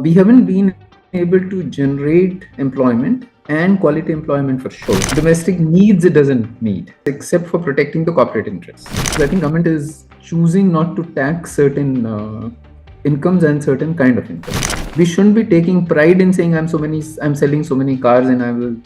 We haven't been able to generate employment and quality employment for sure. Domestic needs it doesn't meet, except for protecting the corporate interests. So I think government is choosing not to tax certain incomes and certain kind of income. We shouldn't be taking pride in saying I'm selling so many cars and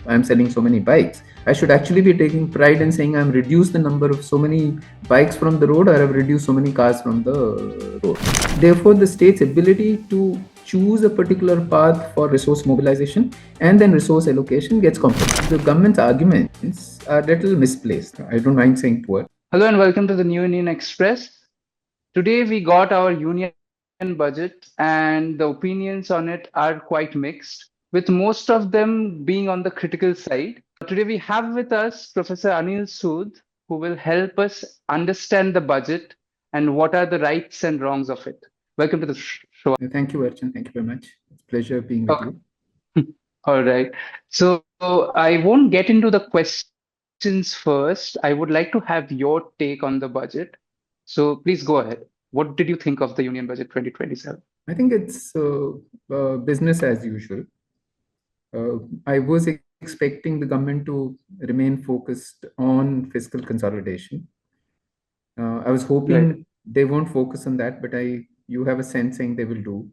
I'm selling so many bikes. I should actually be taking pride in saying I'm reduced the number of so many bikes from the road, or I've reduced so many cars from the road. Therefore, the state's ability to choose a particular path for resource mobilization and then resource allocation gets compromised. The government's arguments are a little misplaced. I don't mind saying poor. Hello and welcome to the New Union Express. Today we got our union budget and the opinions on it are quite mixed, with most of them being on the critical side. Today we have with us Professor Anil Sood, who will help us understand the budget and what are the rights and wrongs of it. Welcome to the show. Thank you, Archon. Thank you very much. It's a pleasure being with Okay. you. All right. So I won't get into the questions first. I would like to have your take on the budget. So please go ahead. What did you think of the Union Budget 2027? I think it's business as usual. I was expecting the government to remain focused on fiscal consolidation. I was Right. hoping they won't focus on that, but you have a sense saying they will do,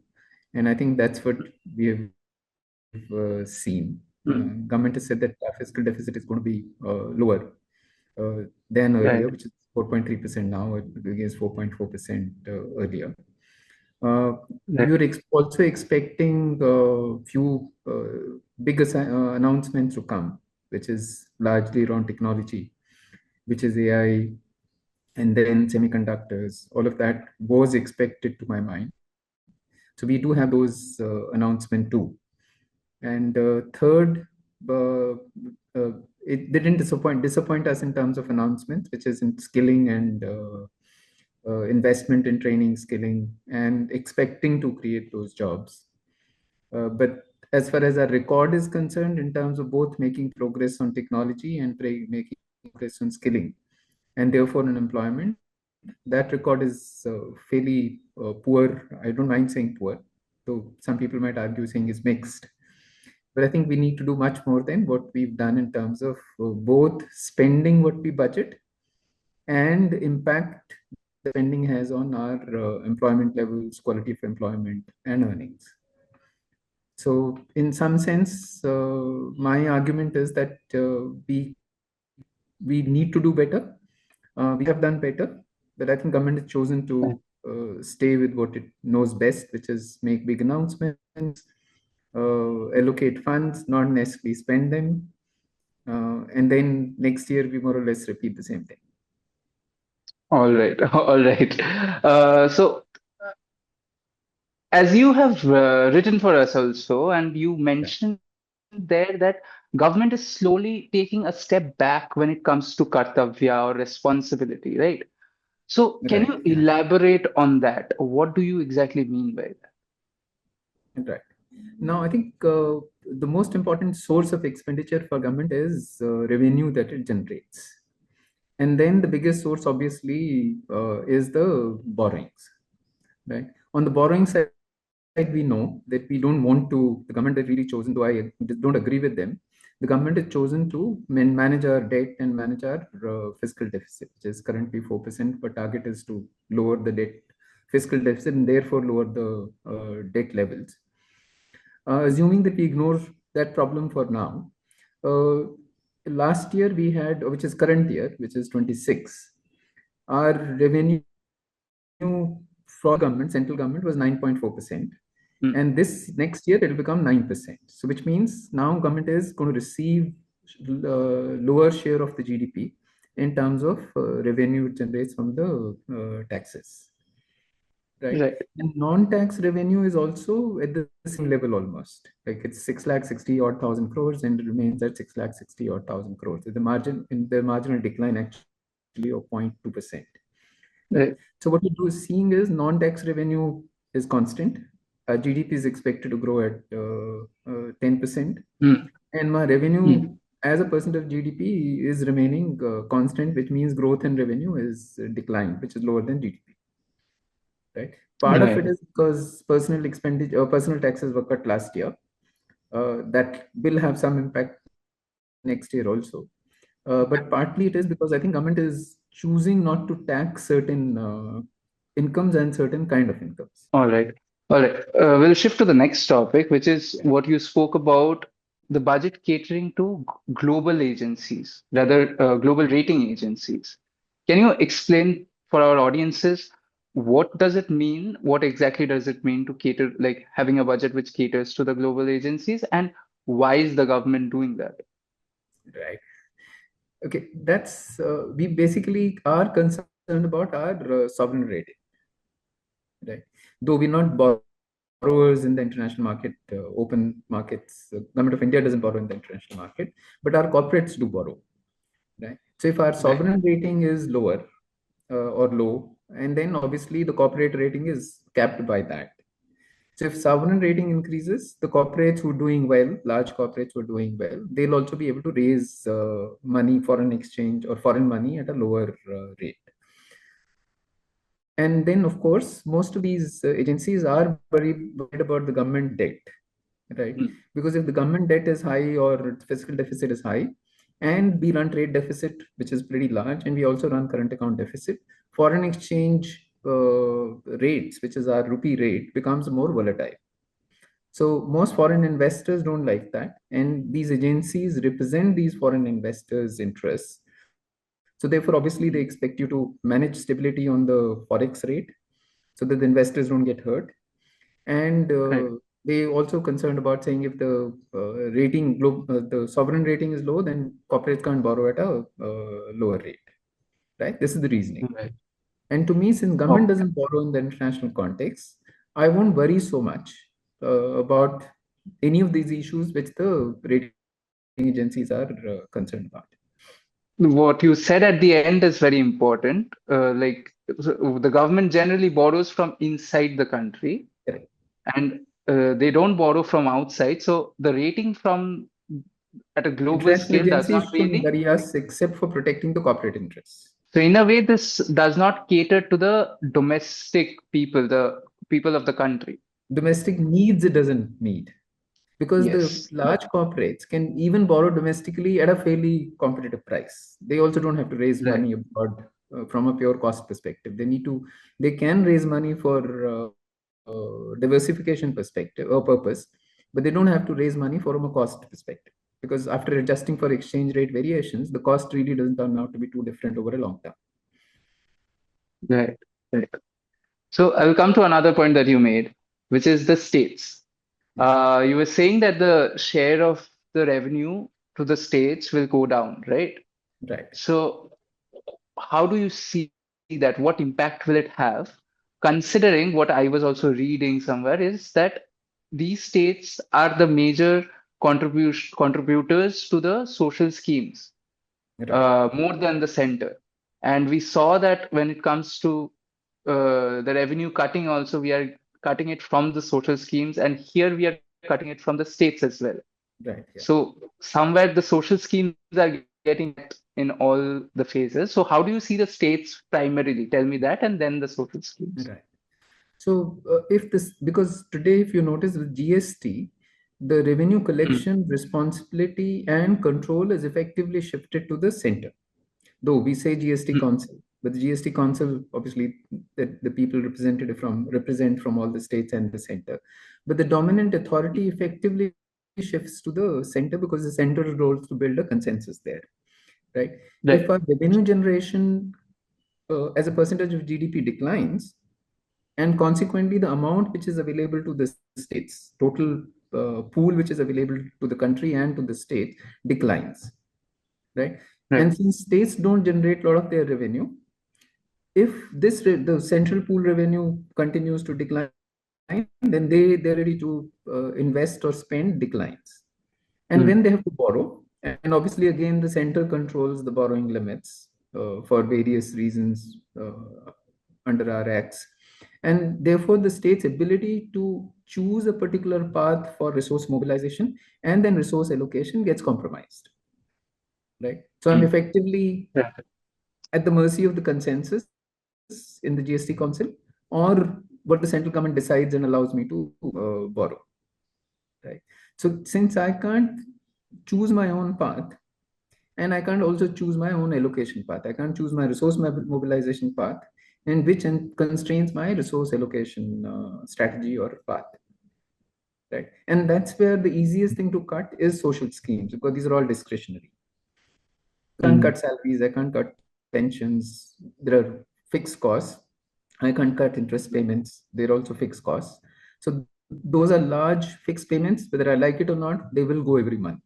and I think that's what we have seen. Mm. Government has said that our fiscal deficit is going to be lower than earlier, Right. which is 4.3% now against 4.4% earlier. Uh, we Right. were also expecting a few big announcements to come, which is largely around technology, which is AI, and then semiconductors. All of that was expected to my mind. So we do have those announcements too. And third, uh, it didn't disappoint us in terms of announcements, which is in skilling and investment in training, skilling, and expecting to create those jobs. But as far as our record is concerned, in terms of both making progress on technology and making progress on skilling, and therefore on employment, that record is fairly poor. I don't mind saying poor, though some people might argue saying is mixed. But I think we need to do much more than what we've done in terms of both spending what we budget and impact the spending has on our employment levels, quality of employment, and earnings. So, in some sense, my argument is that we need to do better. We have done better, but I think government has chosen to stay with what it knows best, which is make big announcements, allocate funds, not necessarily spend them, and then next year we more or less repeat the same thing. All right. All right. So as you have written for us also, and you Yeah, mentioned there that government is slowly taking a step back when it comes to kartavya or responsibility, right? So can right. you elaborate on that? What do you exactly mean by that? Right. Now, I think the most important source of expenditure for government is revenue that it generates. And then the biggest source, obviously, is the borrowings. Right. On the borrowing side, we know that we don't want to, the government has really chosen to, I don't agree with them. The government has chosen to manage our debt and manage our fiscal deficit, which is currently 4%, but target is to lower the debt fiscal deficit and therefore lower the debt levels. Assuming that we ignore that problem for now, uh, last year we had, which is current year, which is 26, our revenue from government, central government was 9.4%. Hmm. And this next year it will become 9%. So which means now government is going to receive lower share of the GDP in terms of revenue it generates from the taxes, right? Right. And non-tax revenue is also at the same level almost. Like it's 6 lakh 60 odd thousand crores and it remains at 6 lakh 60 odd thousand crores. So the marginal decline actually of 0.2%. Right. Right. So what we do is seeing is non-tax revenue is constant. GDP is expected to grow at 10%, Hmm. and my revenue Hmm. as a percent of GDP is remaining constant, which means growth in revenue is declined, which is lower than GDP. Right. Part of it Right. is because personal expenditure or personal taxes were cut last year. That will have some impact next year also. But partly it is because I think government is choosing not to tax certain incomes and certain kind of incomes. All right. All right. We'll shift to the next topic, which is Yeah. what you spoke about the budget catering to global agencies, rather, global rating agencies. Can you explain for our audiences what does it mean? What exactly does it mean to cater, like having a budget which caters to the global agencies, and why is the government doing that? Right. Okay. That's we basically are concerned about our sovereign rating. Right. Though we're not borrowers in the international market, open markets. Government of India doesn't borrow in the international market, but our corporates do borrow. Right. So if our Right. sovereign rating is lower or low, and then obviously the corporate rating is capped by that. So if sovereign rating increases, the corporates who are doing well, large corporates who are doing well, they'll also be able to raise money, foreign exchange or foreign money at a lower rate. And then, of course, most of these agencies are very worried about the government debt, right? Mm. Because if the government debt is high or fiscal deficit is high, and we run trade deficit, which is pretty large, and we also run current account deficit, foreign exchange rates, which is our rupee rate, becomes more volatile. So most foreign investors don't like that, and these agencies represent these foreign investors' interests. So therefore, obviously, they expect you to manage stability on the forex rate so that the investors don't get hurt. And Right. they also concerned about saying if the the sovereign rating is low, then corporates can't borrow at a lower rate. Right? This is the reasoning. Right. And to me, since government Oh, doesn't borrow in the international context, I won't worry so much about any of these issues which the rating agencies are concerned about. what you said at the end is very important. So the government generally borrows from inside the country, Correct. and they don't borrow from outside. So the rating from at a global International scale does not agencies shouldn't really. worry us except for protecting the corporate interests. So in a way, this does not cater to the domestic people, the people of the country. Domestic needs it doesn't meet because the Yes. large corporates can even borrow domestically at a fairly competitive price. They also don't have to raise Right. money abroad from a pure cost perspective. They can raise money for diversification perspective or purpose, but they don't have to raise money from a cost perspective because after adjusting for exchange rate variations, the cost really doesn't turn out to be too different over a long term. Right. Right. So I will come to another point that you made, which is the states. Yeah, You were saying that the share of the revenue to the states will go down, right? right, So how do you see that? What impact will it have? Considering what I was also reading somewhere is that these states are the major contributors to the social schemes, right, more than the center. And we saw that when it comes to the revenue cutting, also we are cutting it from the social schemes, and here we are cutting it from the states as well. right. Yeah, So somewhere the social schemes are getting cut in all the phases. So how do you see the states primarily? Tell me that, and then the social schemes. right. So, if this, because today, if you notice with GST, the revenue Mm, collection responsibility and control is effectively shifted to the center. Though we say GST mm, Council, but the GST Council, obviously, the people represent from all the states and the center. But the dominant authority effectively shifts to the center because the center role is to build a consensus there, right? If right. our revenue generation as a percentage of GDP declines, and consequently the amount which is available to the states total pool which is available to the country and to the state declines, right? Right. And since states don't generate a lot of their revenue, if the central pool revenue continues to decline, then they're ready to invest or spend declines, and Mm, when they have to borrow, and obviously again the center controls the borrowing limits for various reasons under our acts, and therefore the state's ability to choose a particular path for resource mobilization and then resource allocation gets compromised, right? So I'm mm, effectively right. at the mercy of the consensus in the GST Council or what the central government decides and allows me to borrow, right? So since I can't choose my own path, and I can't also choose my own allocation path, I can't choose my resource mobilization path, and which constrains my resource allocation strategy or path, right? And that's where the easiest thing to cut is social schemes, because these are all discretionary. I can't cut salaries, I can't cut pensions. There are fixed costs. I can't cut interest payments. They're also fixed costs. So those are large fixed payments. Whether I like it or not, they will go every month,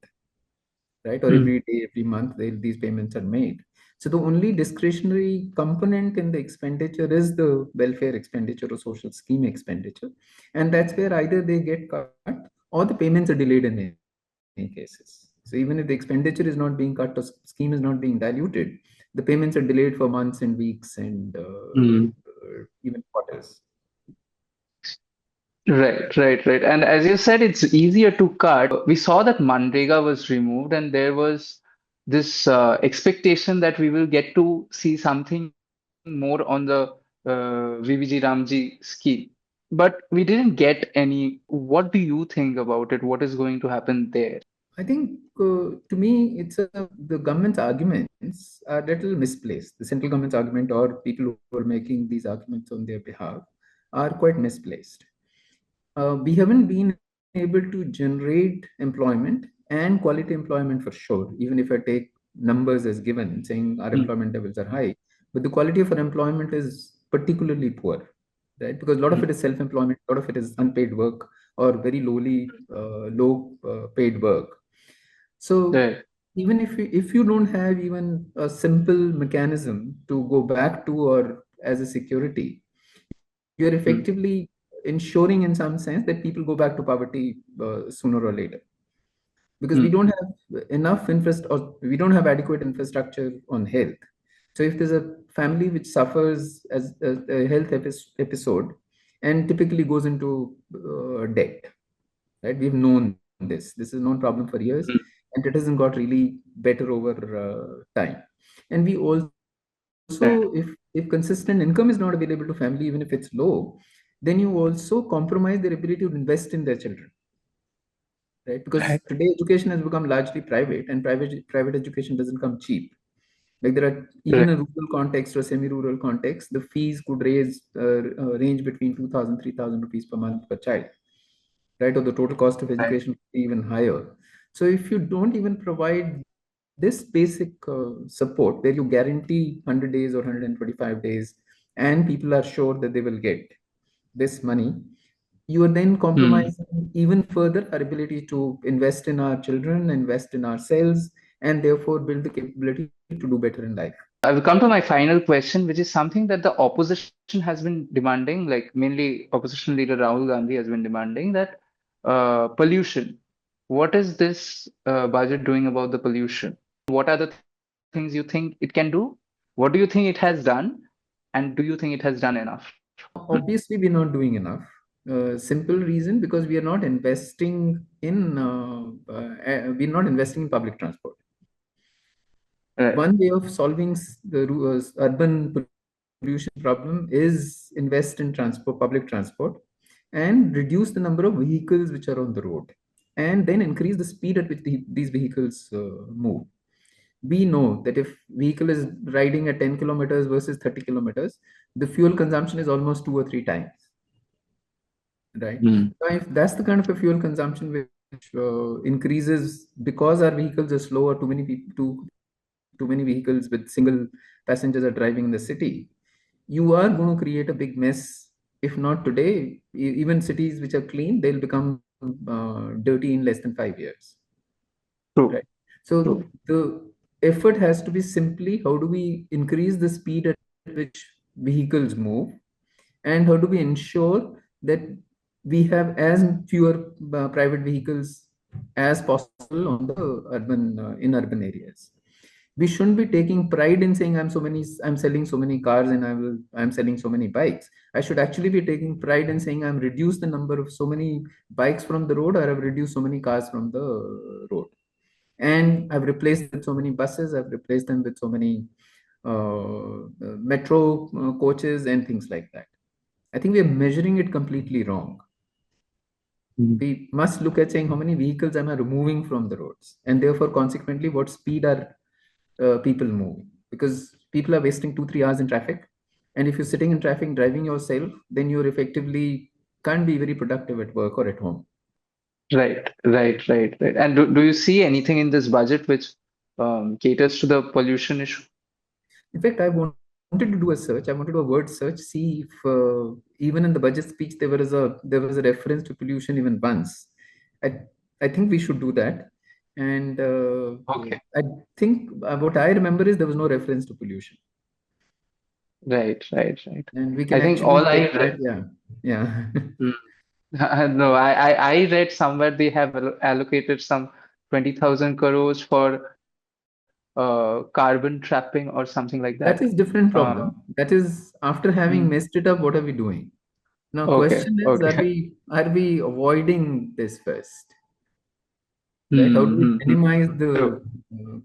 right? Or every day, every month, these payments are made. So the only discretionary component in the expenditure is the welfare expenditure or social scheme expenditure. And that's where either they get cut or the payments are delayed in many cases. So even if the expenditure is not being cut or scheme is not being diluted, the payments are delayed for months and weeks and even quarters. Right. And as you said, it's easier to cut. We saw that Manrega was removed, and there was this expectation that we will get to see something more on the VVG Ramji scheme. But we didn't get any. What do you think about it? What is going to happen there? I think to me, the government's arguments are a little misplaced. The central government's argument or people who are making these arguments on their behalf are quite misplaced. We haven't been able to generate employment and quality employment for sure, even if I take numbers as given, saying our Mm, employment levels are high, but the quality of our employment is particularly poor, right? Because a lot of mm, it is self-employment, a lot of it is unpaid work or very low paid work. So right, even if you don't have even a simple mechanism to go back to or as a security, you're mm, effectively ensuring in some sense that people go back to poverty sooner or later, because we mm, don't have enough interest or we don't have adequate infrastructure on health. So if there's a family which suffers as a health episode and typically goes into debt, right? We've known this is a known problem for years, mm, and it hasn't got really better over time. And we also, right, if consistent income is not available to family, even if it's low, then you also compromise their ability to invest in their children, right? Because right, today education has become largely private, and private education doesn't come cheap. Like there are, even right, a rural context or semi-rural context, the fees could range between 2,000, 3,000 rupees per month per child, right? Or the total cost of right. education could be even higher. So if you don't even provide this basic support where you guarantee 100 days or 125 days, and people are sure that they will get this money, you are then Mm. compromising even further our ability to invest in our children, invest in ourselves, and therefore build the capability to do better in life. I will come to my final question, which is something that the opposition has been demanding, like mainly opposition leader Rahul Gandhi has been demanding that pollution. What is this budget doing about the pollution? What are the things you think it can do? What do you think it has done? And do you think it has done enough? Obviously, we're not doing enough. Simple reason, because we are not investing in we're not investing in public transport. Right. One way of solving the urban pollution problem is invest in transport, public transport, and reduce the number of vehicles which are on the road, and then increase the speed at which these vehicles move. We know that if vehicle is riding at 10 kilometers versus 30 kilometers, the fuel consumption is almost 2 or 3 times, right? Mm. So if that's the kind of a fuel consumption which increases because our vehicles are slow, or too many vehicles with single passengers are driving in the city, you are going to create a big mess. If not today, even cities which are clean, they'll become dirty in less than 5 years, True. right? So True. the effort has to be simply how do we increase the speed at which vehicles move, and how do we ensure that we have as fewer private vehicles as possible on the urban in urban areas. We shouldn't be taking pride in saying I'm selling so many cars and I'm selling so many bikes. I should actually be taking pride in saying I'm reduced the number of so many bikes from the road, or I've reduced so many cars from the road, and I've replaced with so many buses, I've replaced them with so many metro coaches and things like that. I think we are measuring it completely wrong. Mm. We must look at saying how many vehicles am I removing from the roads, and therefore, consequently, what speed are people moving? Because people are wasting 2 3 hours in traffic, and if you're sitting in traffic driving yourself, then you're effectively can't be very productive at work or at home. Right. And do you see anything in this budget which caters to the pollution issue? In fact, I wanted to do a search. I wanted to do a word search, see if even in the budget speech there was a reference to pollution even once. I I think we should do that. And Okay. I think what I remember is there was no reference to pollution, Right. and we can I think actually all I get that. read. Yeah, yeah. Mm. No, I read somewhere they have allocated some 20,000 crores for carbon trapping or something like that. That is different Uh, problem. That is after having mm, messed it up, what are we doing? Now, okay, question is, are okay. we avoiding this first? Right? How do we Mm-hmm. minimize the True.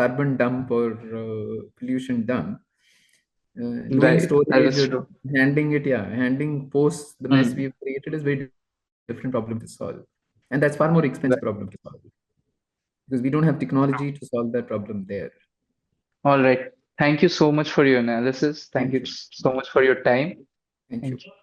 carbon dump or pollution dump? Doing Right. That storage is or true. handing post the mess Mm. we've created is very different problem to solve, and that's far more expensive Right. problem to solve because we don't have technology to solve that problem there. All right. Thank you so much for your analysis. Thank Thank you you. so much for your time. Thank Thank you. you.